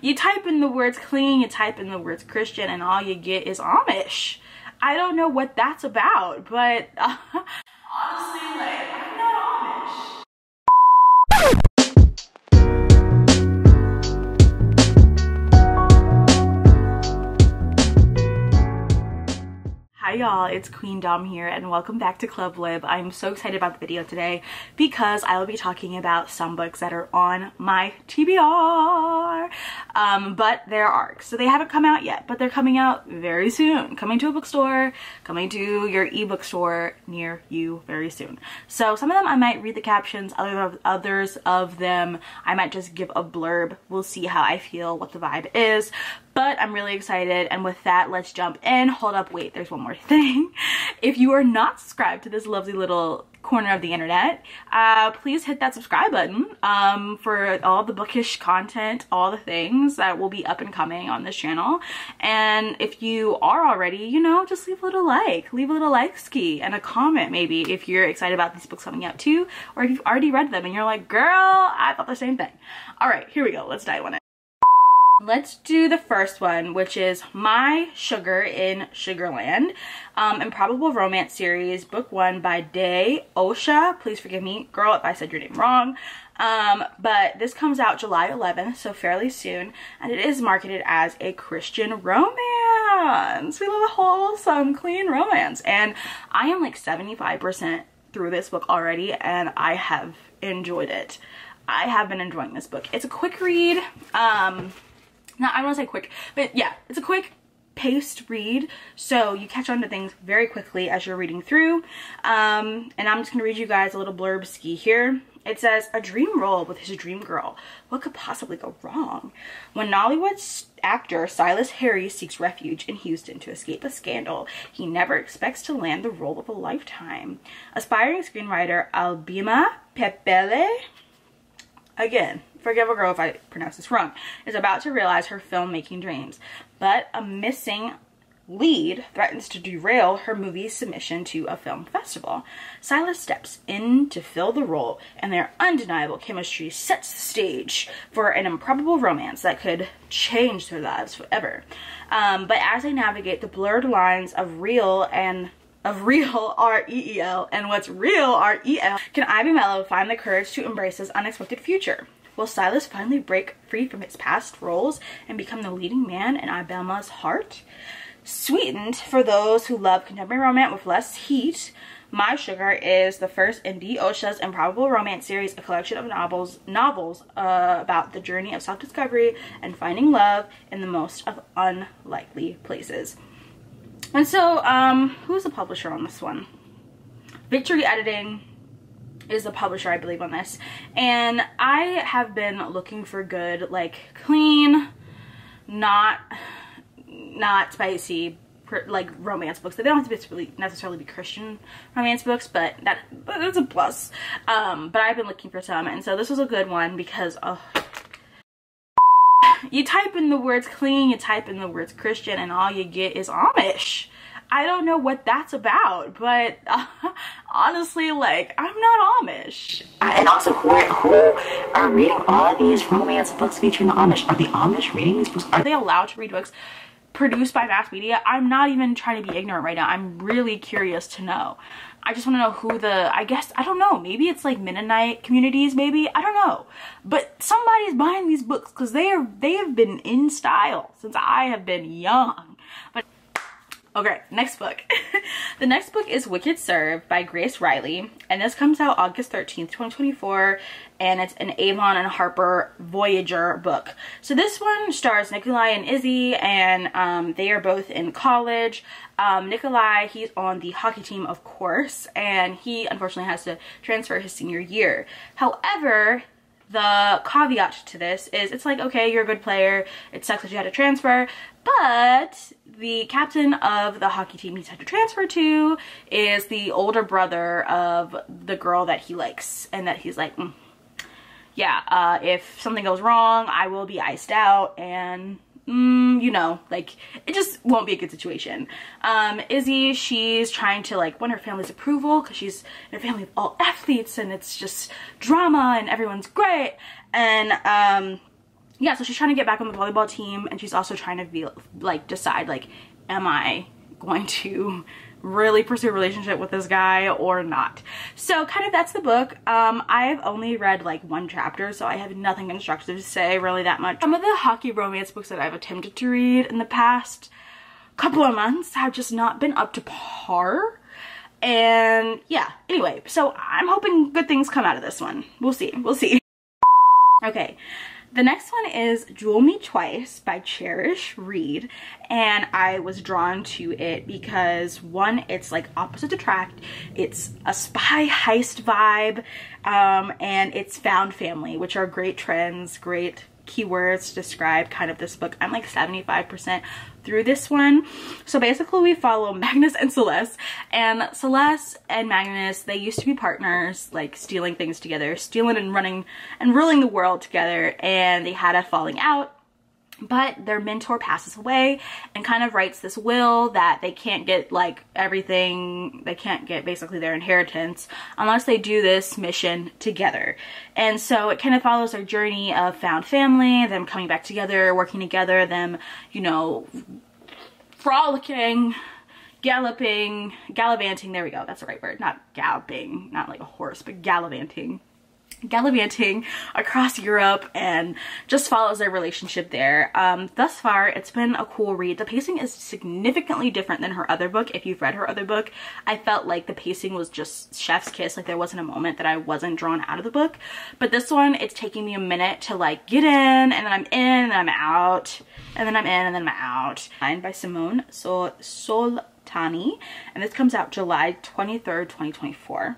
You type in the words clean, you type in the words Christian, and all you get is Amish. I don't know what that's about, but honestly, like, I'm not Amish. Hi y'all, it's Queen Dom here and welcome back to Club Lib. I'm so excited about the video today because I will be talking about some books that are on my TBR. But they're ARCs, so they haven't come out yet, but they're coming out very soon. Coming to a bookstore, coming to your ebook store near you very soon. So some of them I might read the captions, others of them I might just give a blurb. We'll see how I feel, what the vibe is. But I'm really excited, and with that, let's jump in. Hold up, wait, there's one more thing. If you are not subscribed to this lovely little corner of the internet, please hit that subscribe button for all the bookish content, all the things that will be up and coming on this channel. And if you are already, you know, just leave a little like ski and a comment maybe if you're excited about these books coming out too, or if you've already read them and you're like, girl, I thought the same thing. All right, here we go, let's dive on it. Let's do the first one, which is My Sugar in Sugarland, Improbable Romance Series, book 1 by Day Osha. Please forgive me, girl, if I said your name wrong. But this comes out July 11th, so fairly soon, and it is marketed as a Christian romance. We love a wholesome, clean romance, and I am like 75% through this book already, and I have enjoyed it. I have been enjoying this book. It's a quick read. Now, I want to say quick, but yeah, it's a quick paced read, so you catch on to things very quickly as you're reading through. And I'm just gonna read you guys a little blurb ski here. It says, a dream role with his dream girl. What could possibly go wrong? When Nollywood actor Silas Harry seeks refuge in Houston to escape a scandal, he never expects to land the role of a lifetime. Aspiring screenwriter Albima Pepele, again, forgive a girl if I pronounce this wrong, is about to realize her filmmaking dreams, but a missing lead threatens to derail her movie's submission to a film festival. Silas steps in to fill the role, and their undeniable chemistry sets the stage for an improbable romance that could change their lives forever. But as they navigate the blurred lines of real R-E-E-L and what's real R-E-L, can Ivy Mello find the courage to embrace his unexpected future? Will Silas finally break free from his past roles and become the leading man in Ibelma's heart? Sweetened for those who love contemporary romance with less heat, My Sugar is the first in D. Osha's Improbable Romance Series, a collection of novels about the journey of self-discovery and finding love in the most of unlikely places. And so, who's the publisher on this one? Victory Editing is the publisher, I believe, on this. And I have been looking for good, like, clean, not spicy, like, romance books. They don't have to necessarily be Christian romance books, but that's a plus. But I've been looking for some, and so this was a good one because, you type in the words clean, you type in the words Christian, and all you get is Amish. I don't know what that's about, but honestly, like, I'm not Amish. And also, who are reading all of these romance books featuring the Amish? Are the Amish reading these books? Are they allowed to read books produced by mass media? I'm not even trying to be ignorant right now. I'm really curious to know. I just want to know who I guess, I don't know, maybe it's like Mennonite communities, maybe, I don't know. But somebody's buying these books because they have been in style since I have been young. But okay, next book. The next book is Wicked Serve by Grace Riley, and this comes out August 13th, 2024, and it's an Avon and Harper Voyager book. So this one stars Nikolai and Izzy, and they are both in college. Nikolai, he's on the hockey team, of course, and he unfortunately has to transfer his senior year. However, the caveat to this is it's like, okay, you're a good player, it sucks that you had to transfer, but the captain of the hockey team he's had to transfer to is the older brother of the girl that he likes, and that he's like, yeah, if something goes wrong, I will be iced out, and you know, like, it just won't be a good situation. Izzy, she's trying to, like, win her family's approval because she's in a family of all athletes and it's just drama and everyone's great. And yeah, so she's trying to get back on the volleyball team, and she's also trying to be like decide like, am I going to really pursue a relationship with this guy or not? So kind of that's the book. I've only read like 1 chapter, so I have nothing constructive to say really that much. Some of the hockey romance books that I've attempted to read in the past couple of months have just not been up to par. And yeah, anyway, so I'm hoping good things come out of this one. We'll see. Okay, the next one is Jewel Me Twice by Cherish Reed, and I was drawn to it because, one, it's like opposites attract. It's a spy heist vibe, and it's found family, which are great trends, great keywords to describe kind of this book. I'm like 75% through this one. So basically we follow Magnus and Celeste, and Celeste and Magnus, they used to be partners, like stealing things together, stealing and running and ruling the world together, and they had a falling out. But their mentor passes away and kind of writes this will that they can't get like everything, they can't get basically their inheritance unless they do this mission together. And so it kind of follows their journey of found family, them coming back together, working together, them, you know, frolicking, gallivanting, there we go, that's the right word, not galloping, not like a horse, but gallivanting across Europe, and just follows their relationship there. Thus far, it's been a cool read. The pacing is significantly different than her other book. If you've read her other book, I felt like the pacing was just chef's kiss. Like there wasn't a moment that I wasn't drawn out of the book. But this one, it's taking me a minute to like get in, and then I'm in, and then I'm out, and then I'm in, and then I'm out. By Simone Soltani, and this comes out July 23rd, 2024.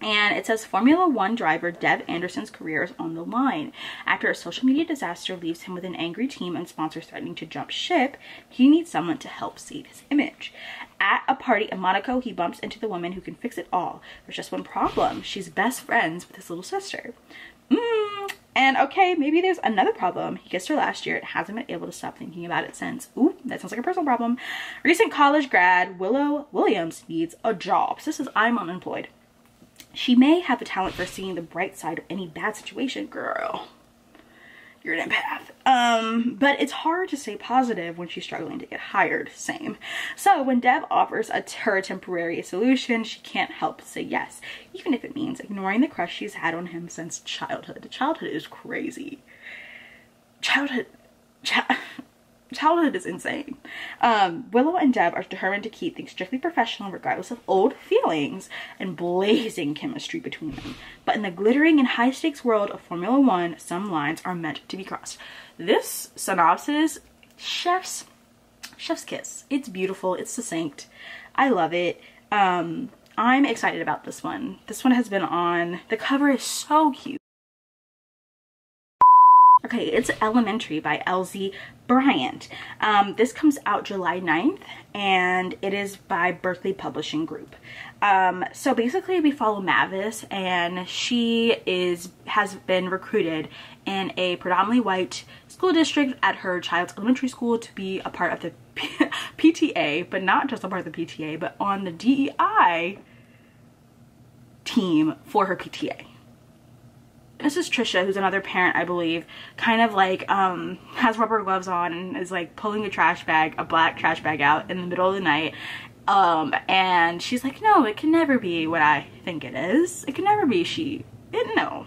And it says Formula One driver Dev Anderson's career is on the line. After a social media disaster leaves him with an angry team and sponsors threatening to jump ship, he needs someone to help save his image. At a party in Monaco, he bumps into the woman who can fix it all. There's just one problem. She's best friends with his little sister. And okay, maybe there's another problem. He kissed her last year and hasn't been able to stop thinking about it since. Ooh, that sounds like a personal problem. Recent college grad Willow Williams needs a job. So this is I'm unemployed. She may have a talent for seeing the bright side of any bad situation. Girl, you're an empath. But it's hard to stay positive when she's struggling to get hired. Same. So when Dev offers her a temporary solution, she can't help but say yes, even if it means ignoring the crush she's had on him since childhood. Childhood is crazy. Childhood is insane. Willow and Dev are determined to keep things strictly professional regardless of old feelings and blazing chemistry between them. But in the glittering and high-stakes world of Formula One, some lines are meant to be crossed. This synopsis, chef's kiss. It's beautiful. It's succinct. I love it. I'm excited about this one. This one has been on. The cover is so cute. Okay, it's Elementary by Elsie Bryant. This comes out July 9th, and it is by Berkeley Publishing Group. So basically we follow Mavis, and she has been recruited in a predominantly white school district at her child's elementary school to be a part of the PTA, but not just a part of the PTA, but on the DEI team for her PTA. This is Trisha, who's another parent, I believe, kind of like has rubber gloves on and is like pulling a black trash bag out in the middle of the night. And she's like, no, it can never be what I think it is. It can never be no,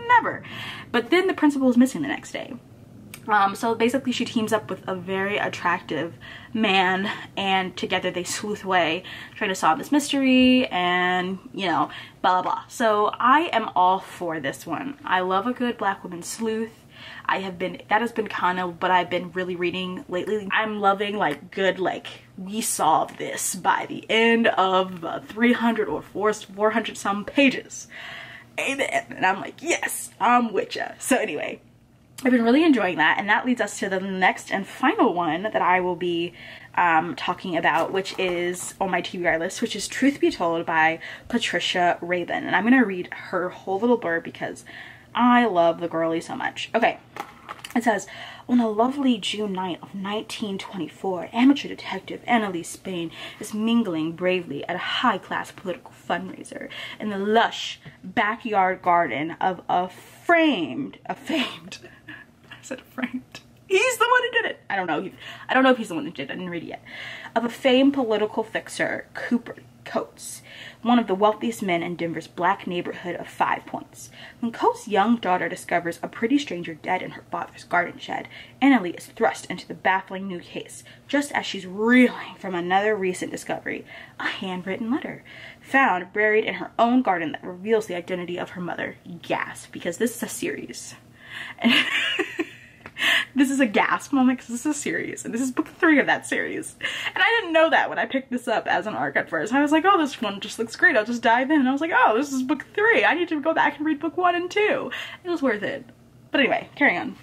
never. But then the principal is missing the next day. So basically she teams up with a very attractive man, and together they sleuth away trying to solve this mystery, and you know, blah blah blah. So I am all for this one. I love a good black woman sleuth. That has been kind of what I've been really reading lately. I'm loving like good, like we solve this by the end of 300 or 400 some pages. Amen. And I'm like, yes, I'm with ya. So anyway, I've been really enjoying that, and that leads us to the next and final one that I will be talking about, which is on my TBR list, which is Truth Be Told by Patricia Rabin. And I'm going to read her whole little blurb because I love the girlie so much. Okay, it says, on a lovely June night of 1924, amateur detective Annalise Spain is mingling bravely at a high-class political fundraiser in the lush backyard garden of a famed said framed. He's the one who did it. I don't know. I don't know if he's the one who did it. I didn't read it yet. Of a famed political fixer, Cooper Coates, one of the wealthiest men in Denver's black neighborhood of 5 Points. When Coates' young daughter discovers a pretty stranger dead in her father's garden shed, Annalee is thrust into the baffling new case, just as she's reeling from another recent discovery, a handwritten letter found buried in her own garden that reveals the identity of her mother. Gasp, because this is a series. This is a gasp moment because this is a series, and this is book 3 of that series. And I didn't know that when I picked this up as an ARC at first. I was like, oh, this one just looks great. I'll just dive in. And I was like, oh, this is book 3. I need to go back and read book 1 and 2. It was worth it. But anyway, carrying on.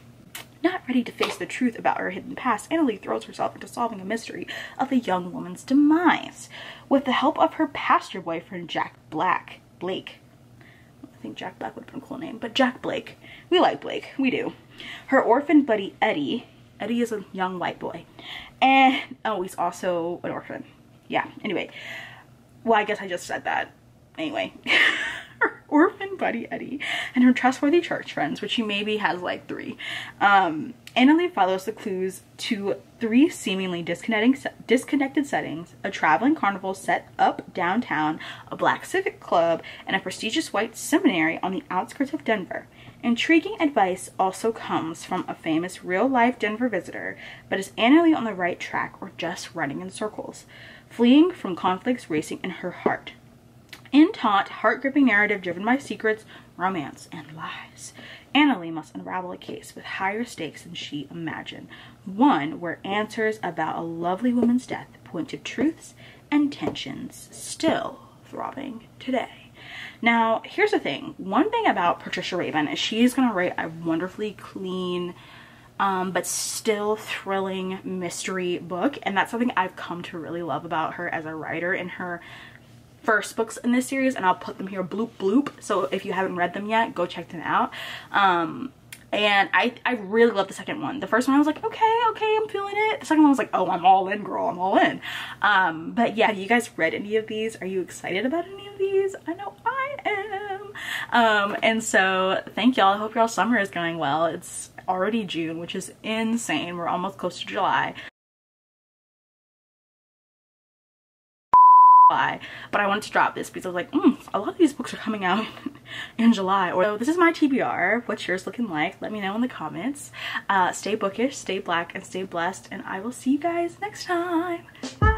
Not ready to face the truth about her hidden past, Annalee throws herself into solving a mystery of the young woman's demise. With the help of her pastor boyfriend, Blake. I think Jack Black would have been a cool name, but Jack Blake. We like Blake. We do. Her orphan buddy, Eddie. Eddie is a young white boy. And, oh, he's also an orphan. Yeah, anyway. Well, I guess I just said that. Anyway. Her orphan buddy, Eddie, and her trustworthy church friends, which she maybe has like 3. Annalee follows the clues to 3 seemingly disconnected settings: a traveling carnival set up downtown, a black civic club, and a prestigious white seminary on the outskirts of Denver. Intriguing advice also comes from a famous real-life Denver visitor, but is Annalee on the right track or just running in circles, fleeing from conflicts racing in her heart? In taut, heart-gripping narrative driven by secrets, romance, and lies, Annalee must unravel a case with higher stakes than she imagined. One where answers about a lovely woman's death point to truths and tensions still throbbing today. Now, here's the thing. One thing about Patricia Raven is she's going to write a wonderfully clean, but still thrilling mystery book. And that's something I've come to really love about her as a writer in her first books in this series, and I'll put them here bloop bloop, so if you haven't read them yet, go check them out. And I really love the second one. The first one I was like, okay, I'm feeling it. The second one was like, oh, I'm all in, girl, I'm all in. But yeah, have you guys read any of these? Are you excited about any of these? I know I am. And so thank y'all. I hope y'all summer is going well. It's already June, which is insane. We're almost close to July. But I wanted to drop this because I was like, a lot of these books are coming out in July. So this is my TBR. What's yours looking like? Let me know in the comments. Stay bookish, stay black, and stay blessed, and I will see you guys next time. Bye.